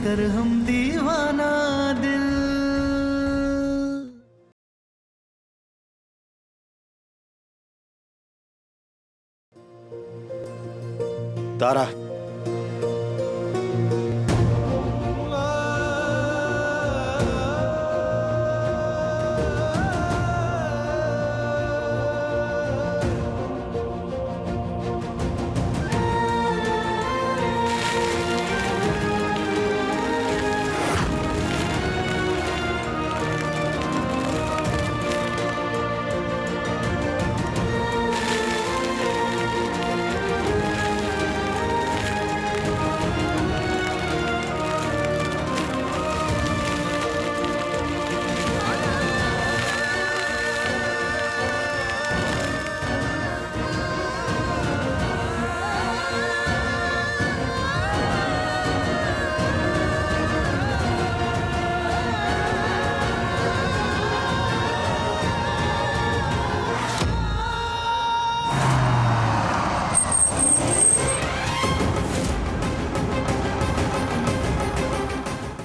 कर हम दीवाना दिल। तारा,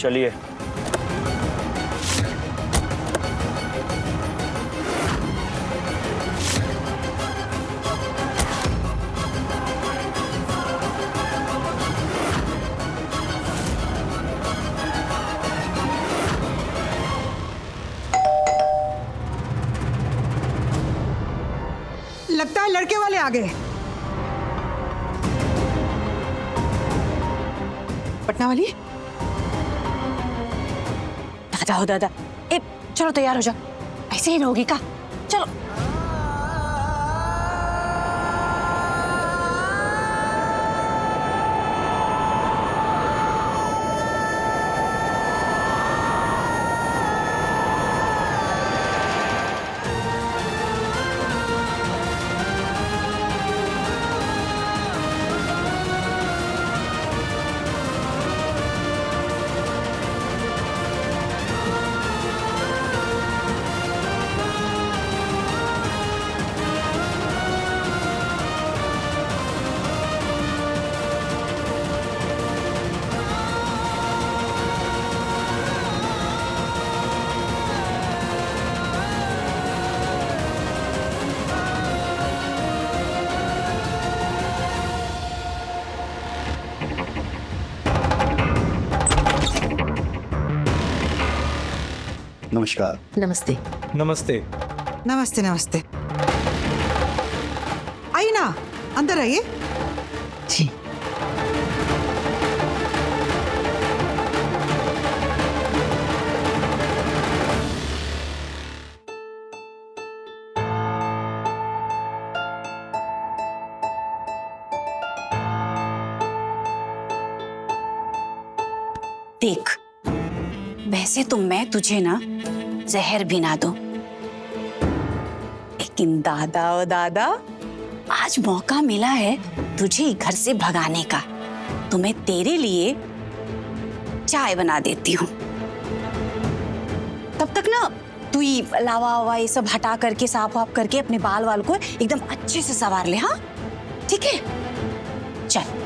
चलिए। लगता है लड़के वाले आ गए। पटना वाली, दादा हो दादा। ए चलो तैयार हो जाओ, ऐसे ही रहोगी का? चलो। नमस्कार। नमस्ते। नमस्ते। नमस्ते नमस्ते। आइए ना, अंदर आइए। जी। देख, वैसे तो मैं तुझे ना जहर भी ना दूं, लेकिन दादा ओ दादा, आज मौका मिला है तुझे घर से भगाने का। तो मैं तेरे लिए चाय बना देती हूँ। तब तक ना तू ही लावा वावा ये सब हटा करके, साफ वाफ करके अपने बाल वाल को एकदम अच्छे से संवार ले। हाँ ठीक है, चल।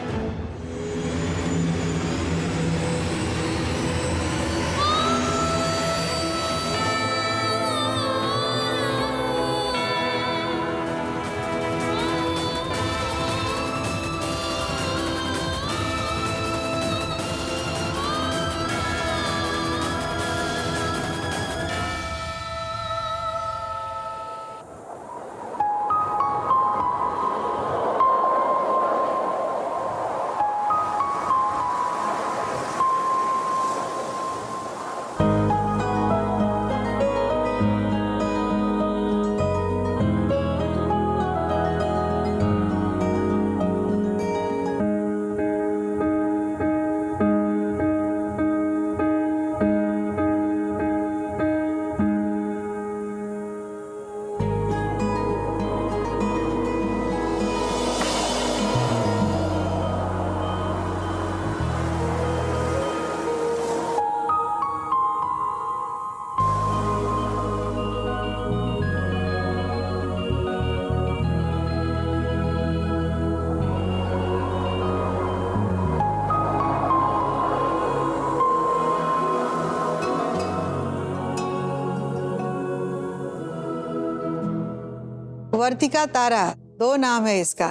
वर्तिका तारा 2 नाम है इसका।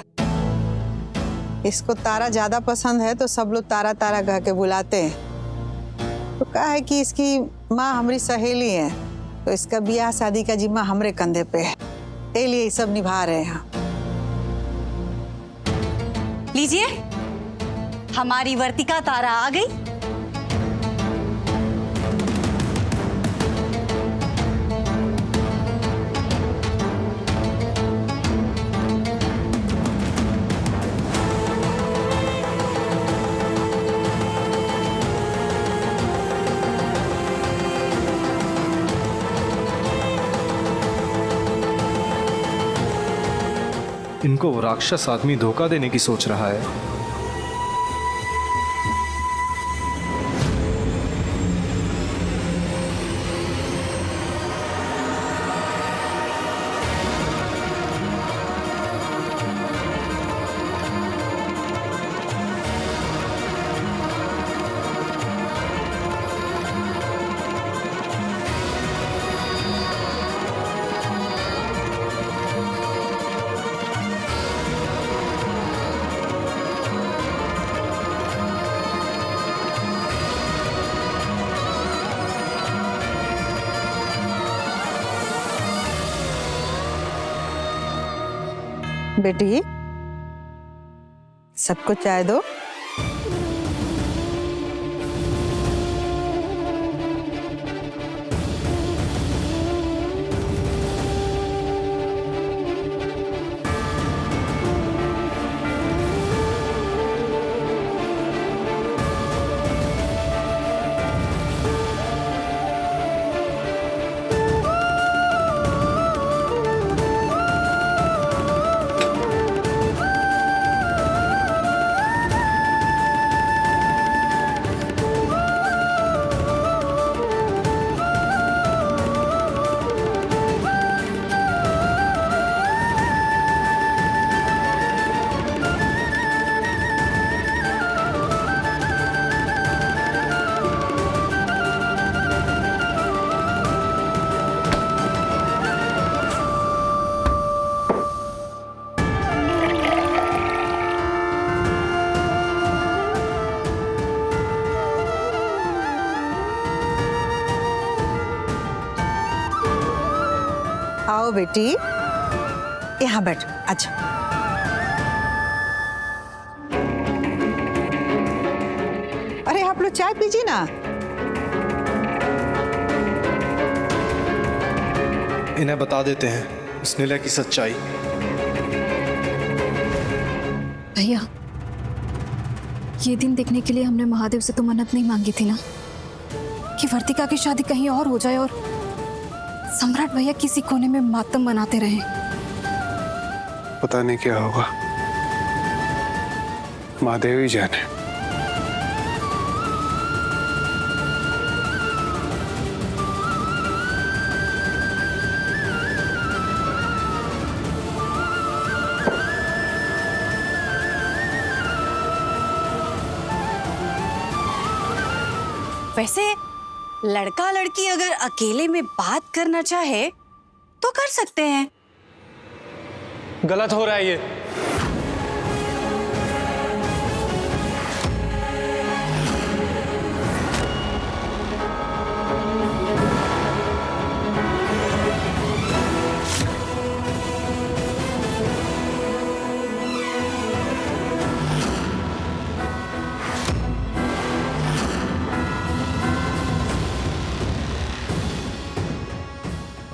इसको तारा ज्यादा पसंद है तो सब लोग तारा तारा कह के बुलाते हैं। तो कहा है कि इसकी माँ हमारी सहेली है, तो इसका ब्याह शादी का जिम्मा हमरे कंधे पे है, इसलिए ये सब निभा रहे हैं। लीजिए, हमारी वर्तिका तारा आ गई। इनको वो राक्षस आदमी धोखा देने की सोच रहा है। बेटी, सबको चाय दो। आओ बेटी, यहाँ बैठ। अच्छा, अरे आप लोग चाय पीजिए ना। इन्हें बता देते हैं इस निलय की सच्चाई। भैया, ये दिन देखने के लिए हमने महादेव से तो मन्नत नहीं मांगी थी ना कि वर्तिका की शादी कहीं और हो जाए और सम्राट भैया किसी कोने में मातम मनाते रहे। पता नहीं क्या होगा, महादेव ही जाने। वैसे लड़का लड़की अगर अकेले में बात करना चाहे तो कर सकते हैं। गलत हो रहा है ये।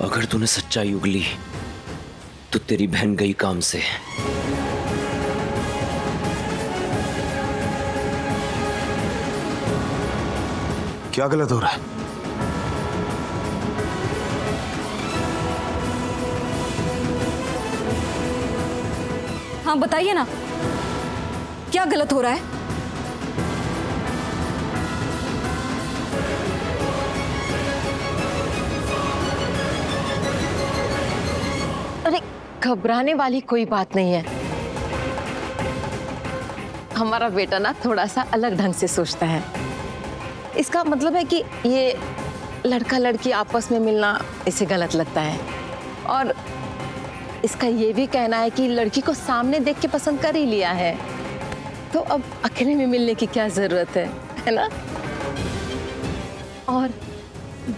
अगर तूने सच्चाई उगली तो तेरी बहन गई काम से। क्या गलत हो रहा है? हाँ बताइए ना, क्या गलत हो रहा है? अरे घबराने वाली कोई बात नहीं है। हमारा बेटा ना थोड़ा सा अलग ढंग से सोचता है। इसका मतलब है कि ये लड़का लड़की आपस में मिलना इसे गलत लगता है, और इसका ये भी कहना है कि लड़की को सामने देख के पसंद कर ही लिया है, तो अब अकेले में मिलने की क्या जरूरत है ना? और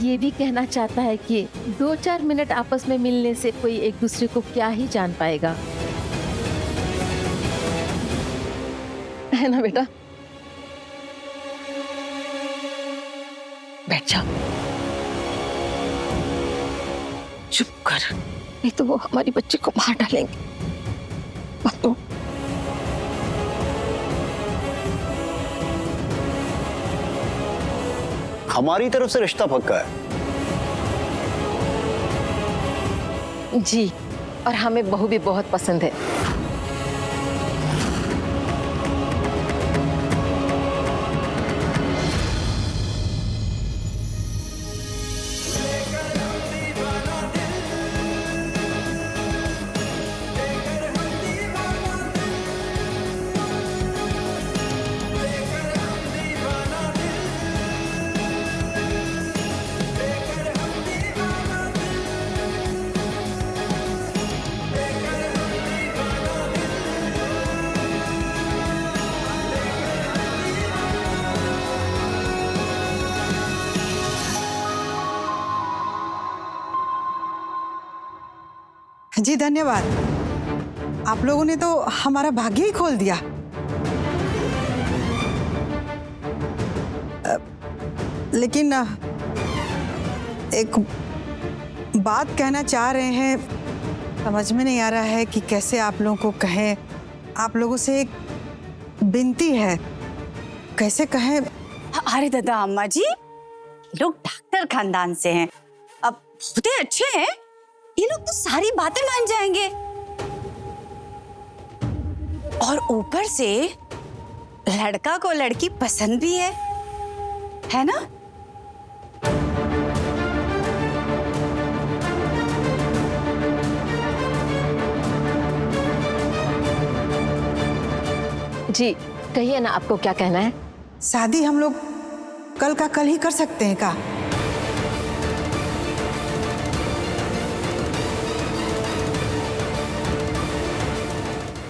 ये भी कहना चाहता है कि 2-4 मिनट आपस में मिलने से कोई एक दूसरे को क्या ही जान पाएगा, है ना बेटा? बैठ जाओ, चुप कर, नहीं तो वो हमारी बच्ची को मार डालेंगे। तो हमारी तरफ से रिश्ता पक्का है। जी, और हमें बहू भी बहुत पसंद है। जी धन्यवाद, आप लोगों ने तो हमारा भाग्य ही खोल दिया। लेकिन एक बात कहना चाह रहे हैं, समझ में नहीं आ रहा है कि कैसे आप लोगों को कहें। आप लोगों से एक विनती है, कैसे कहें? अरे दादा अम्मा जी, लोग डॉक्टर खानदान से हैं, अब बहुत अच्छे हैं, ये लोग तो सारी बातें मान जाएंगे। और ऊपर से लड़का को लड़की पसंद भी है ना? जी कहिए ना, आपको क्या कहना है? शादी हम लोग कल का कल ही कर सकते हैं का?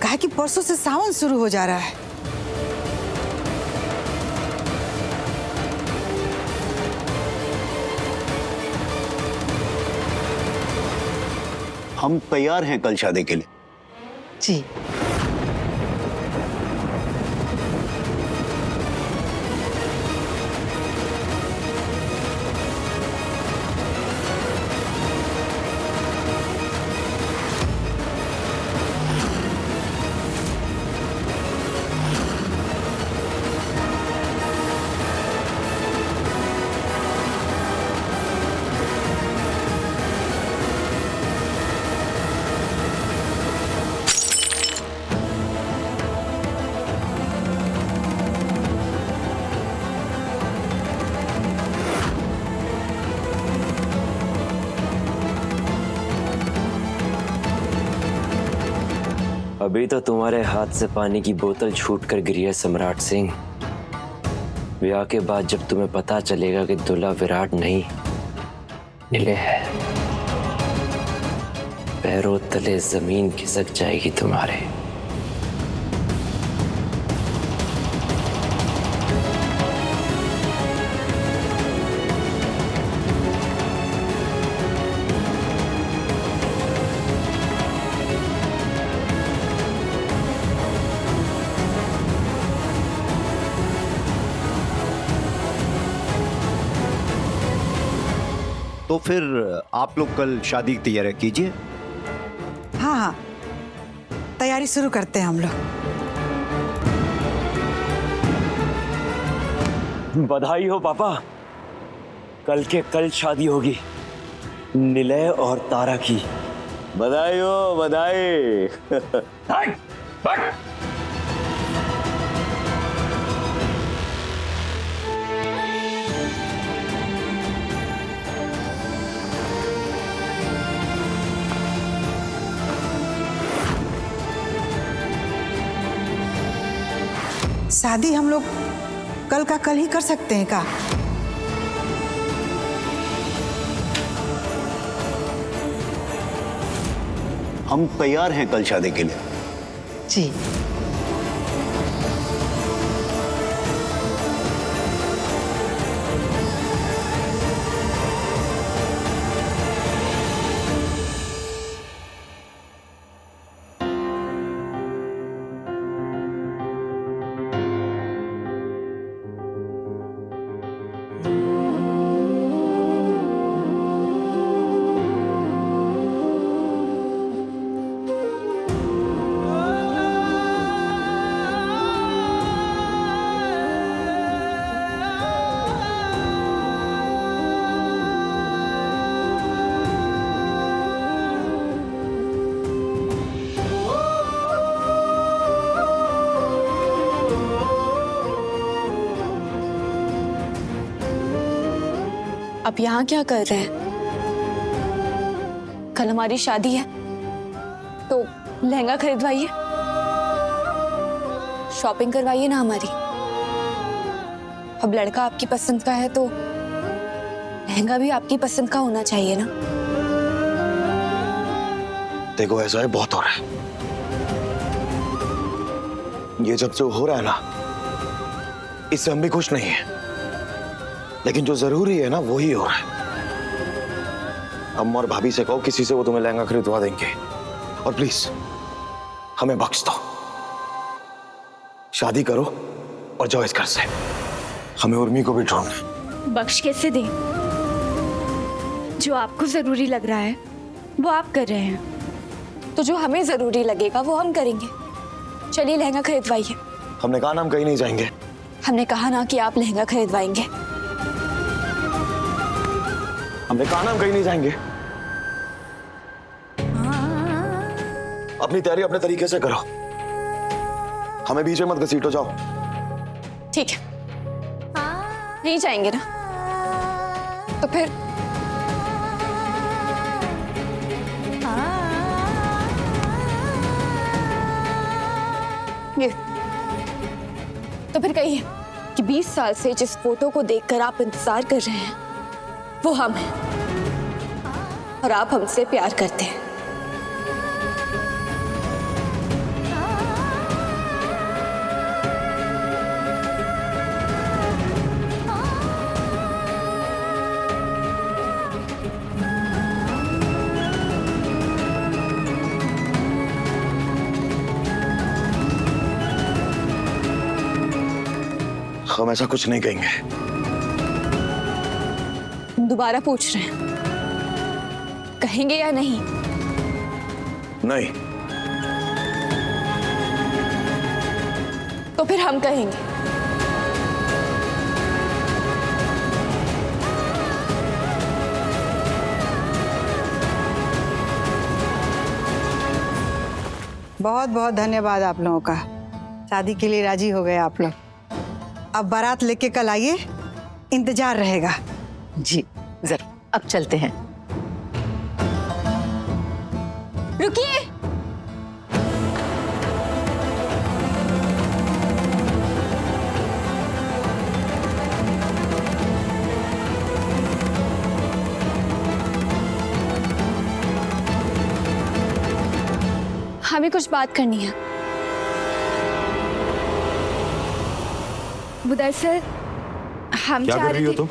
कहा कि परसों से सावन शुरू हो जा रहा है। हम तैयार हैं कल शादी के लिए। जी अभी तो तुम्हारे हाथ से पानी की बोतल छूट कर गिरी है सम्राट सिंह। ब्याह के बाद जब तुम्हें पता चलेगा कि दूल्हा विराट नहीं नीले है, पैरों तले जमीन खिसक जाएगी तुम्हारे। तो फिर आप लोग कल शादी की तैयारी कीजिए। हाँ हाँ, तैयारी शुरू करते हैं हम लोग। बधाई हो पापा, कल के कल शादी होगी निलय और तारा की। बधाई हो बधाई। शादी हम लोग कल का कल ही कर सकते हैं का? हम तैयार हैं कल शादी के लिए। जी। अब यहाँ क्या कर रहे हैं? कल हमारी शादी है तो लहंगा खरीदवाइए, शॉपिंग करवाइए ना हमारी। अब लड़का आपकी पसंद का है तो लहंगा भी आपकी पसंद का होना चाहिए ना। देखो ऐसा है, बहुत हो रहा है ये। जब से हो रहा है ना, इससे हम भी खुश नहीं है, लेकिन जो जरूरी है ना वही हो रहा है। अम्मा और भाभी से कहो किसी से वो तुम्हें लहंगा खरीदवा देंगे, और प्लीज हमें बख्श दो। शादी करो और जाओ इस घर से। हमें उर्मी को भी ढूंढना है। बख्श कैसे दें? जो आपको जरूरी लग रहा है वो आप कर रहे हैं, तो जो हमें जरूरी लगेगा वो हम करेंगे। चलिए लहंगा खरीदवाइए। हमने कहा ना हम कहीं नहीं जाएंगे। हमने कहा ना कि आप लहंगा खरीदवाएंगे। हमने कहा ना हम कहीं नहीं जाएंगे। अपनी तैयारी अपने तरीके से करो, हमें बीच में मत घसीटो। जाओ। ठीक है, नहीं जाएंगे ना तो फिर ये तो फिर कहिए कि 20 साल से जिस फोटो को देखकर आप इंतजार कर रहे हैं वो हम हैं, और आप हमसे प्यार करते हैं। हम ऐसा कुछ नहीं कहेंगे। दोबारा पूछ रहे हैं, कहेंगे या नहीं? नहीं। तो फिर हम कहेंगे। बहुत बहुत धन्यवाद आप लोगों का। शादी के लिए राजी हो गए आप लोग। अब बारात लेके कल आइए, इंतजार रहेगा। जी जरूर, अब चलते हैं। रुकिए। हमें कुछ बात करनी है। वो दरअसल हम क्या चाह कर रही हो रहे थे। तुम?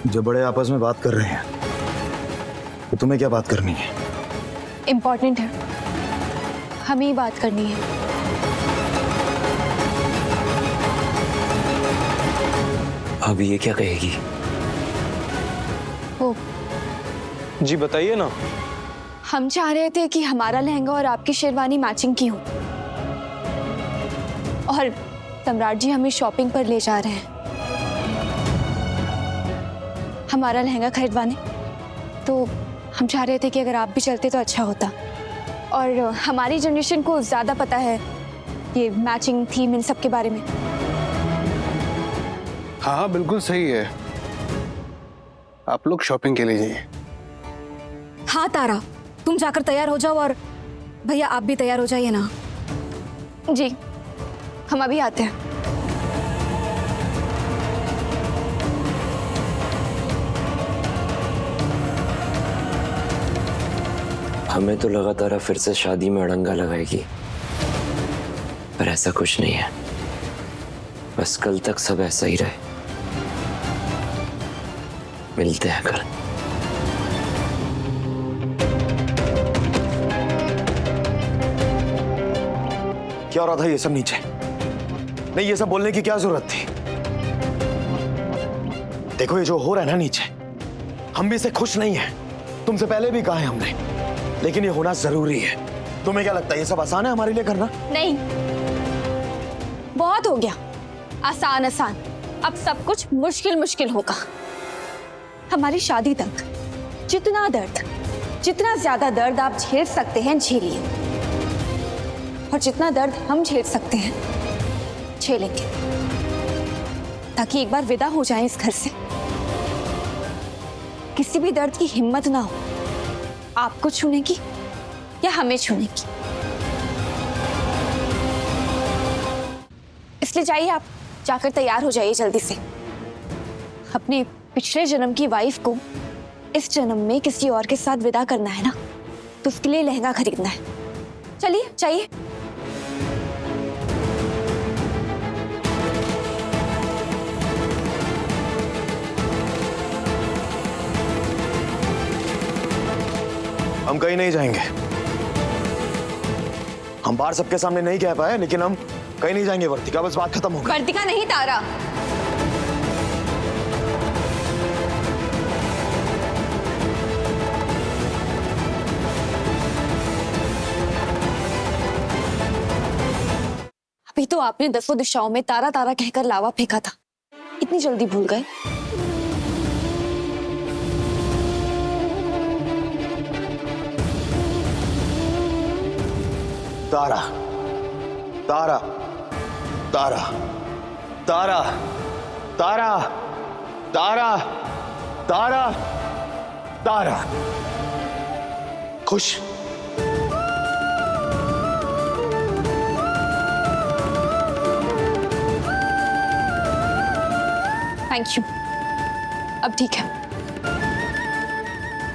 जब बड़े आपस में बात कर रहे हैं तो तुम्हें क्या बात करनी है? इम्पोर्टेंट है, हमें ही बात करनी है। अब ये क्या कहेगी? वो जी बताइए ना। हम चाह रहे थे कि हमारा लहंगा और आपकी शेरवानी मैचिंग की हो, और सम्राट जी हमें शॉपिंग पर ले जा रहे हैं हमारा लहंगा खरीदवाने। तो हम चाह रहे थे कि अगर आप भी चलते तो अच्छा होता। और हमारी जनरेशन को ज़्यादा पता है ये मैचिंग थीम इन सब के बारे में। हाँ हाँ बिल्कुल सही है, आप लोग शॉपिंग के लिए जाइए। हाँ तारा, तुम जाकर तैयार हो जाओ, और भैया आप भी तैयार हो जाइए ना। जी हम अभी आते हैं। हमें तो लगा तारा फिर से शादी में अड़ंगा लगाएगी, पर ऐसा कुछ नहीं है। बस कल तक सब ऐसा ही रहे। मिलते हैं कल। क्या हो रहा था ये सब नीचे? नहीं, ये सब बोलने की क्या जरूरत थी? देखो ये जो हो रहा है ना नीचे, हम भी इससे खुश नहीं हैं। तुमसे पहले भी कहा है हमने, लेकिन ये होना जरूरी है। तुम्हें क्या लगता है ये सब आसान है हमारे लिए करना? नहीं, बहुत हो गया आसान आसान। अब सब कुछ मुश्किल मुश्किल होगा। हमारी शादी तक जितना दर्द, जितना ज्यादा दर्द आप झेल सकते हैं झेलिए, और जितना दर्द हम झेल सकते हैं झेलेंगे, ताकि एक बार विदा हो जाएं इस घर से। किसी भी दर्द की हिम्मत ना हो आपको छूने की या हमें छूने की। इसलिए जाइए, आप जाकर तैयार हो जाइए जल्दी से। अपने पिछले जन्म की वाइफ को इस जन्म में किसी और के साथ विदा करना है ना, तो उसके लिए लहंगा खरीदना है। चलिए जाइए। हम कहीं नहीं जाएंगे। हम बाहर सबके सामने नहीं कह पाए, लेकिन हम कहीं नहीं जाएंगे वर्तिका, बस बात खत्म हो गई। वर्तिका नहीं, तारा। अभी तो आपने दसों दिशाओं में तारा तारा कहकर लावा फेंका था, इतनी जल्दी भूल गए? तारा तारा तारा तारा तारा तारा तारा तारा। खुश? थैंक यू, अब ठीक है।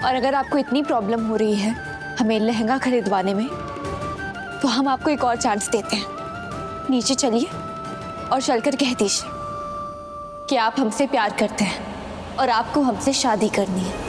और अगर आपको इतनी प्रॉब्लम हो रही है हमें लहंगा खरीदवाने में, तो हम आपको एक और चांस देते हैं। नीचे चलिए और चलकर कह दीजिए कि आप हमसे प्यार करते हैं और आपको हमसे शादी करनी है।